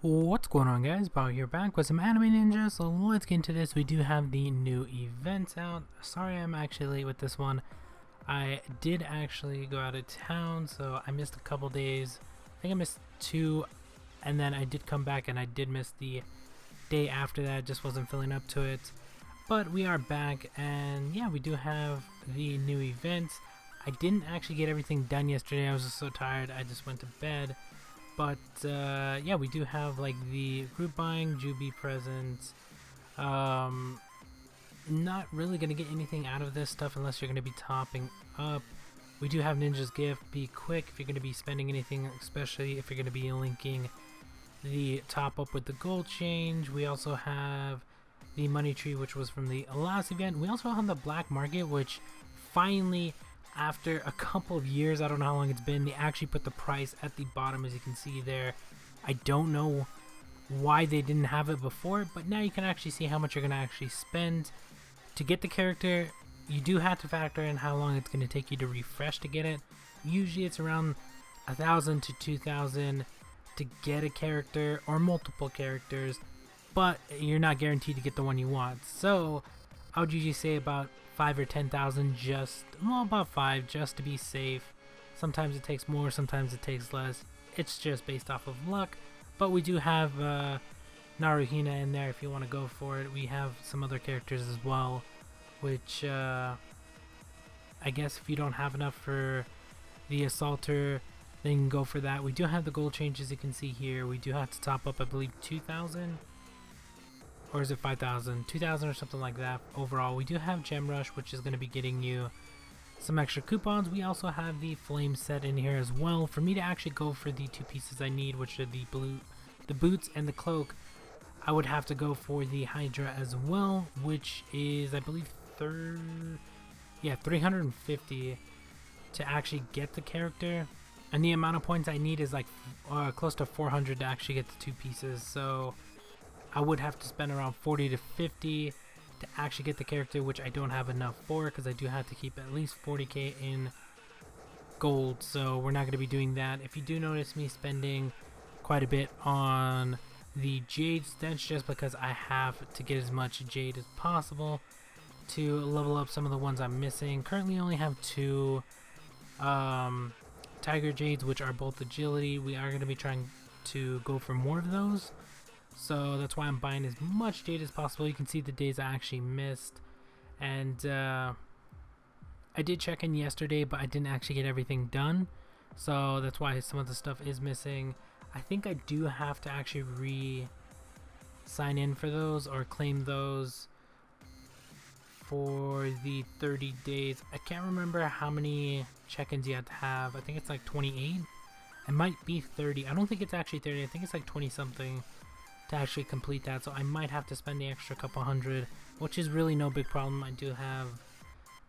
What's going on, guys? Bao here, back with some Anime Ninja. So let's get into this. We do have the new events out. Sorry I'm actually late with this one. I did actually go out of town, so I missed a couple days. I think I missed 2, and then I did come back and I did miss the day after that. Just wasn't feeling up to it. But we are back, and yeah, we do have the new events. I didn't actually get everything done yesterday. I was just so tired, I just went to bed. But yeah, we do have like the group buying, Jubi presents. Not really gonna get anything out of this stuff unless you're gonna be topping up. We do have Ninja's gift. Be quick if you're gonna be spending anything, especially if you're gonna be linking the top up with the gold change. We also have the money tree, which was from the last event. We also have the black market, which finally, after a couple of years, I don't know how long it's been, they actually put the price at the bottom, as you can see there. I don't know why they didn't have it before, but now you can actually see how much you're going to actually spend to get the character. You do have to factor in how long it's going to take you to refresh to get it. Usually it's around 1,000 to 2,000 to get a character or multiple characters, but you're not guaranteed to get the one you want. So I would usually say about 5 or 10,000, about 5, just to be safe. Sometimes it takes more, sometimes it takes less. It's just based off of luck. But we do have Naruhina in there if you want to go for it. We have some other characters as well, which I guess if you don't have enough for the Assaulter, then you can go for that. We do have the gold changes, you can see here. We do have to top up, I believe, 2,000. Or is it 5,000? 2,000 or something like that overall. We do have Gem Rush, which is going to be getting you some extra coupons. We also have the Flame set in here as well. For me to actually go for the 2 pieces I need, which are the boots and the cloak, I would have to go for the Hydra as well, which is, I believe, 350 to actually get the character. And the amount of points I need is like close to 400 to actually get the 2 pieces. So I would have to spend around 40 to 50 to actually get the character, which I don't have enough for because I do have to keep at least 40k in gold, so we're not going to be doing that. If you do notice me spending quite a bit on the jades, that's just because I have to get as much jade as possible to level up some of the ones I'm missing. Currently only have 2 tiger jades, which are both agility. We are going to be trying to go for more of those. So that's why I'm buying as much jade as possible. You can see the days I actually missed. And I did check in yesterday, but I didn't actually get everything done. So that's why some of the stuff is missing. I think I do have to actually re-sign in for those or claim those for the 30 days. I can't remember how many check-ins you have to have. I think it's like 28. It might be 30. I don't think it's actually 30. I think it's like 20 something. To actually complete that, so I might have to spend the extra couple hundred, which is really no big problem. I do have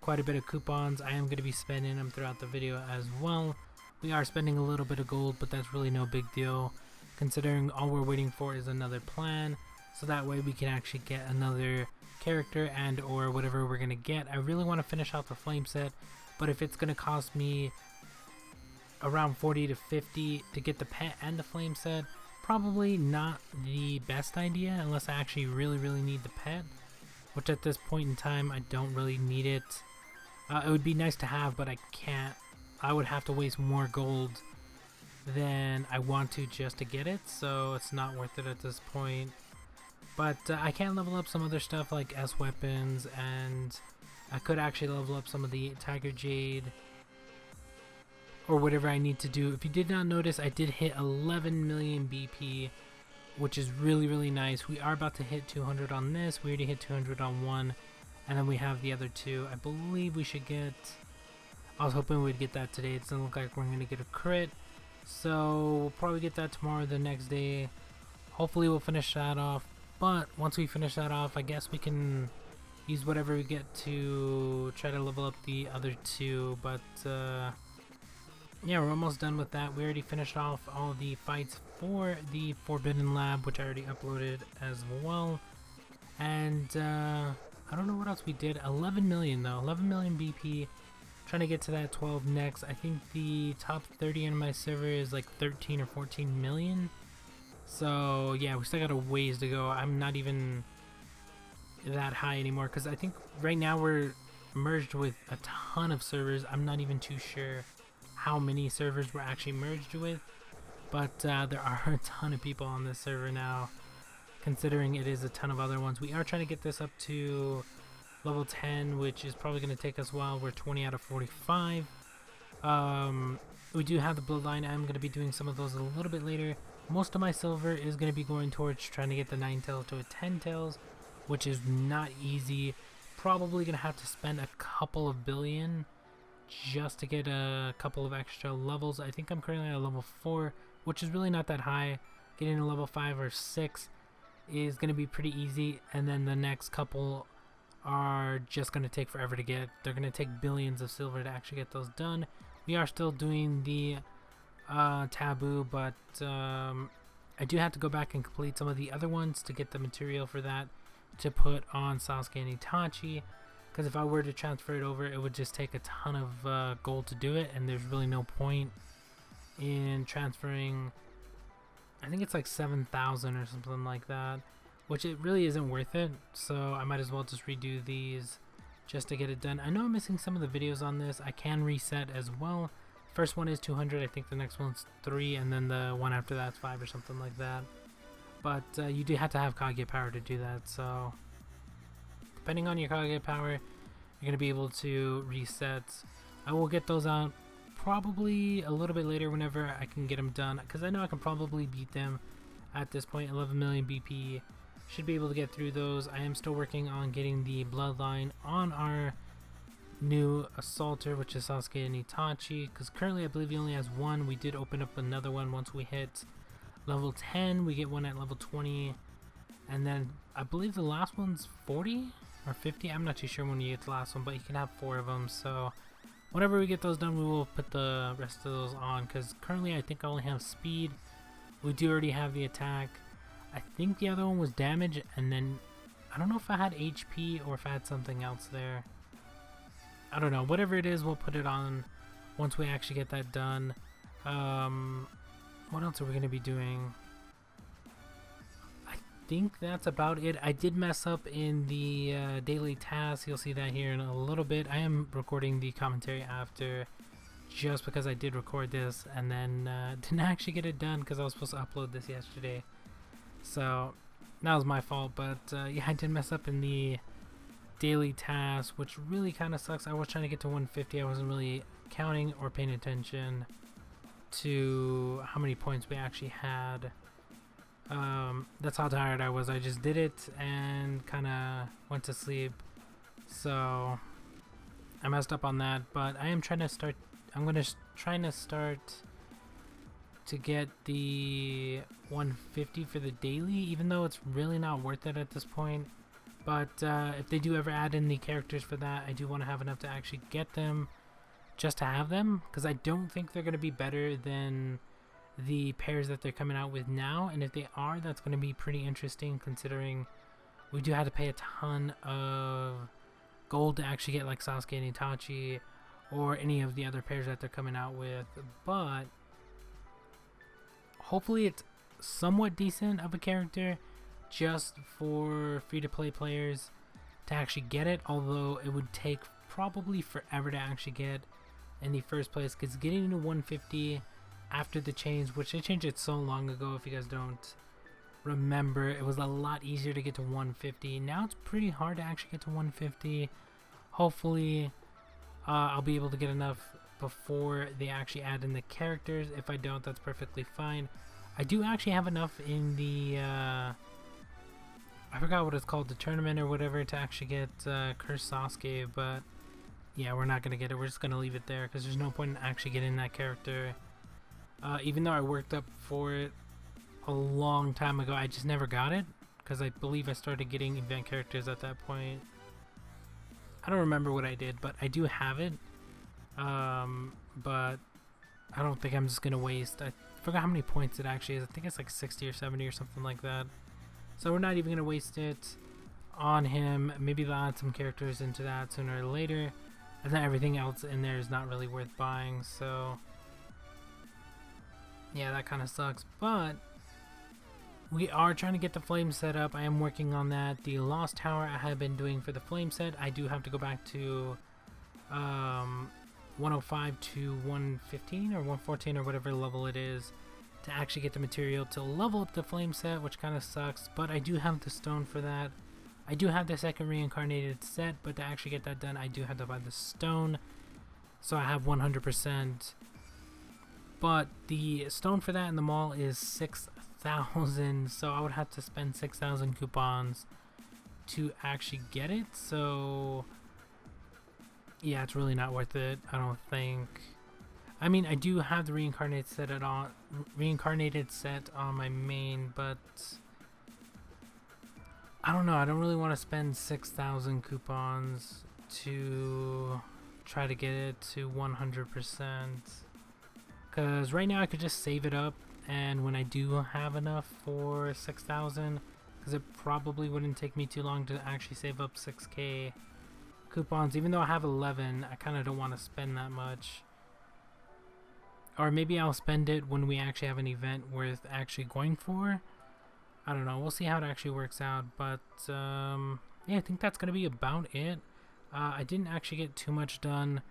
quite a bit of coupons. I am going to be spending them throughout the video as well. We are spending a little bit of gold, but that's really no big deal considering all we're waiting for is another plan, so that way we can actually get another character and or whatever we're going to get. I really want to finish out the flame set, but if it's going to cost me around 40 to 50 to get the pet and the flame set, probably not the best idea unless I actually really need the pet, which at this point in time I don't really need it. It would be nice to have, but I can't. I would have to waste more gold than I want to just to get it, so it's not worth it at this point. But I can level up some other stuff like S weapons, and I could actually level up some of the Tiger Jade or whatever I need to do. If you did not notice, I did hit 11 million BP, which is really nice. We are about to hit 200 on this. We already hit 200 on one, and then we have the other 2. I believe we should get, I was hoping we'd get that today. It doesn't look like we're going to get a crit, so we'll probably get that tomorrow or the next day. Hopefully we'll finish that off, but once we finish that off, I guess we can use whatever we get to try to level up the other 2, but yeah, we're almost done with that. We already finished off all the fights for the Forbidden Lab, which I already uploaded as well. And I don't know what else we did. 11 million though, 11 million BP. Trying to get to that 12 next. I think the top 30 in my server is like 13 or 14 million. So yeah, we still got a ways to go. I'm not even that high anymore because I think right now we're merged with a ton of servers. I'm not even too sure how many servers we're actually merged with, but there are a ton of people on this server now, considering it is a ton of other ones. We are trying to get this up to level 10, which is probably going to take us a while. We're 20 out of 45. We do have the bloodline. I'm going to be doing some of those a little bit later. Most of my silver is going to be going towards trying to get the 9 tails to a 10 tails, which is not easy. Probably going to have to spend a couple of billion just to get a couple of extra levels. I think I'm currently at level 4, which is really not that high. Getting a level 5 or 6 is going to be pretty easy, and then the next couple are just going to take forever to get. They're going to take billions of silver to actually get those done. We are still doing the taboo, but I do have to go back and complete some of the other ones to get the material for that to put on Sasuke and Itachi, because if I were to transfer it over, it would just take a ton of gold to do it, and there's really no point in transferring. I think it's like 7,000 or something like that, which it really isn't worth it, so I might as well just redo these just to get it done. I know I'm missing some of the videos on this. I can reset as well. First one is 200, I think the next one's 3, and then the one after that's 5 or something like that. But you do have to have Kage power to do that, so depending on your Kage power, you're going to be able to reset. I will get those out probably a little bit later whenever I can get them done, because I know I can probably beat them at this point. 11 million BP, should be able to get through those. I am still working on getting the bloodline on our new assaulter, which is Sasuke and Itachi, because currently I believe he only has one. We did open up another one once we hit level 10. We get one at level 20, and then I believe the last one's 40 or 50. I'm not too sure when you get the last one, but you can have 4 of them. So whenever we get those done, we will put the rest of those on, because currently I think I only have speed. We do already have the attack. I think the other one was damage, and then I don't know if I had HP or if I had something else there. I don't know. Whatever it is, we'll put it on once we actually get that done. What else are we going to be doing? I think that's about it. I did mess up in the daily task. You'll see that here in a little bit. I am recording the commentary after, just because I did record this and then didn't actually get it done because I was supposed to upload this yesterday. So that was my fault, but yeah, I did mess up in the daily task, which really kind of sucks. I was trying to get to 150. I wasn't really counting or paying attention to how many points we actually had. That's how tired I was. I just did it and kind of went to sleep. So I messed up on that, but I am trying to start. I'm trying to start to get the 150 for the daily, even though it's really not worth it at this point. But if they do ever add in the characters for that, I do want to have enough to actually get them, just to have them, because I don't think they're going to be better than the pairs that they're coming out with now. And if they are, that's going to be pretty interesting, considering we do have to pay a ton of gold to actually get like Sasuke and Itachi or any of the other pairs that they're coming out with. But hopefully it's somewhat decent of a character just for free-to-play players to actually get it, although it would take probably forever to actually get in the first place, because getting to 150 after the change, which they changed it so long ago, if you guys don't remember, it was a lot easier to get to 150. Now it's pretty hard to actually get to 150. Hopefully I'll be able to get enough before they actually add in the characters. If I don't, that's perfectly fine. I do actually have enough in the I forgot what it's called, the tournament or whatever, to actually get Curse Sasuke, but yeah, we're not gonna get it. We're just gonna leave it there because there's no point in actually getting that character. Even though I worked up for it a long time ago, I just never got it because I believe I started getting event characters at that point. I don't remember what I did, but I do have it. But I don't think I'm just gonna waste. I forgot how many points it actually is. I think it's like 60 or 70 or something like that. So we're not even gonna waste it on him. Maybe they'll add some characters into that sooner or later, and then everything else in there is not really worth buying. So yeah, that kind of sucks. But we are trying to get the flame set up. I am working on that. The Lost Tower I have been doing for the flame set. I do have to go back to 105 to 115 or 114 or whatever level it is to actually get the material to level up the flame set, which kind of sucks, but I do have the stone for that. I do have the second reincarnated set, but to actually get that done I do have to buy the stone, so I have 100%. But the stone for that in the mall is 6,000, so I would have to spend 6,000 coupons to actually get it. So yeah, it's really not worth it, I don't think. I mean, I do have the reincarnated set on my main, but I don't know. I don't really want to spend 6,000 coupons to try to get it to 100%. Because right now I could just save it up, and when I do have enough for 6,000, because it probably wouldn't take me too long to actually save up 6k coupons. Even though I have 11, I kind of don't want to spend that much. Or maybe I'll spend it when we actually have an event worth actually going for. I don't know. We'll see how it actually works out. But yeah, I think that's going to be about it. I didn't actually get too much done.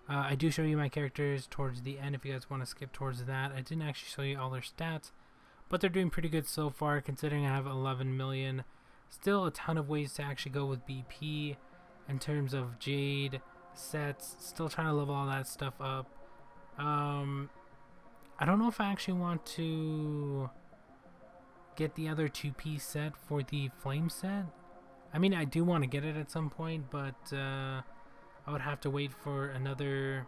I do show you my characters towards the end if you guys want to skip towards that. I didn't actually show you all their stats, but they're doing pretty good so far considering I have 11 million. Still a ton of ways to actually go with BP in terms of Jade sets. Still trying to level all that stuff up. I don't know if I actually want to get the other 2-piece set for the flame set. I mean, I do want to get it at some point, but I would have to wait for another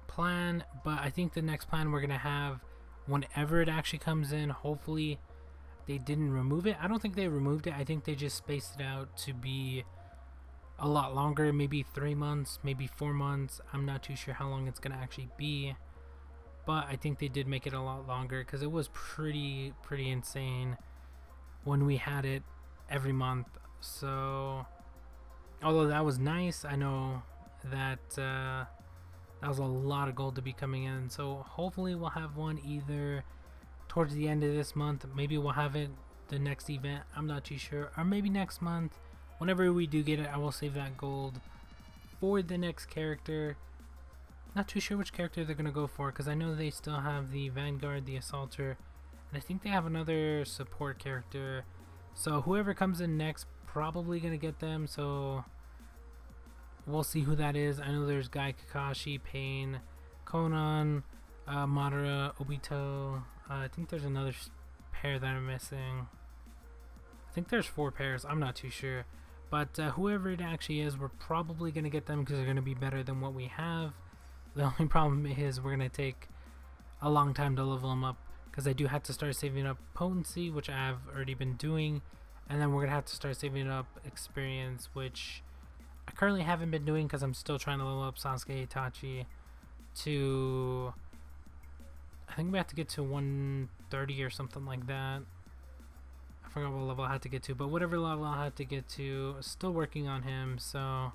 plan. But I think the next plan we're going to have, whenever it actually comes in, hopefully they didn't remove it. I don't think they removed it. I think they just spaced it out to be a lot longer, maybe 3 months, maybe 4 months. I'm not too sure how long it's going to actually be. But I think they did make it a lot longer because it was pretty insane when we had it every month. So although that was nice, I know that that was a lot of gold to be coming in. So hopefully we'll have one either towards the end of this month. Maybe we'll have it the next event. I'm not too sure. Or maybe next month. Whenever we do get it, I will save that gold for the next character. Not too sure which character they're going to go for, because I know they still have the Vanguard, the Assaulter, and I think they have another support character. So whoever comes in next, probably going to get them, so we'll see who that is. I know there's Guy, Kakashi, Pain, Conan, Madara, Obito. I think there's another pair that I'm missing. I think there's 4 pairs, I'm not too sure. But whoever it actually is, we're probably going to get them because they're going to be better than what we have. The only problem is we're going to take a long time to level them up because I do have to start saving up potency, which I have already been doing, and then we're going to have to start saving up experience, which I currently haven't been doing because I'm still trying to level up Sasuke, Itachi to, I think we have to get to 130 or something like that. I forgot what level I had to get to, but whatever level I had to get to, still working on him. So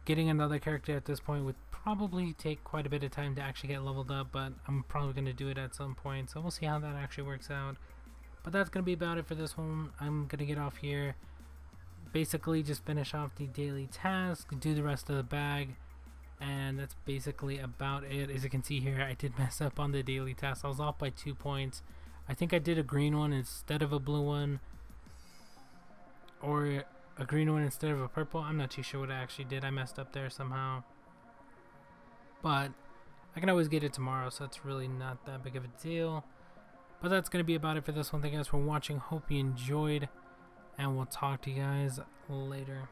getting another character at this point would probably take quite a bit of time to actually get leveled up, but I'm probably going to do it at some point, so we'll see how that actually works out. But that's going to be about it for this one. I'm going to get off here, basically just finish off the daily task, do the rest of the bag, and that's basically about it. As you can see here, I did mess up on the daily task. I was off by 2 points. I think I did a green one instead of a blue one, or a green one instead of a purple. I'm not too sure what I actually did. I messed up there somehow, but I can always get it tomorrow, so it's really not that big of a deal. But that's going to be about it for this one. Thank you guys for watching. Hope you enjoyed, and we'll talk to you guys later.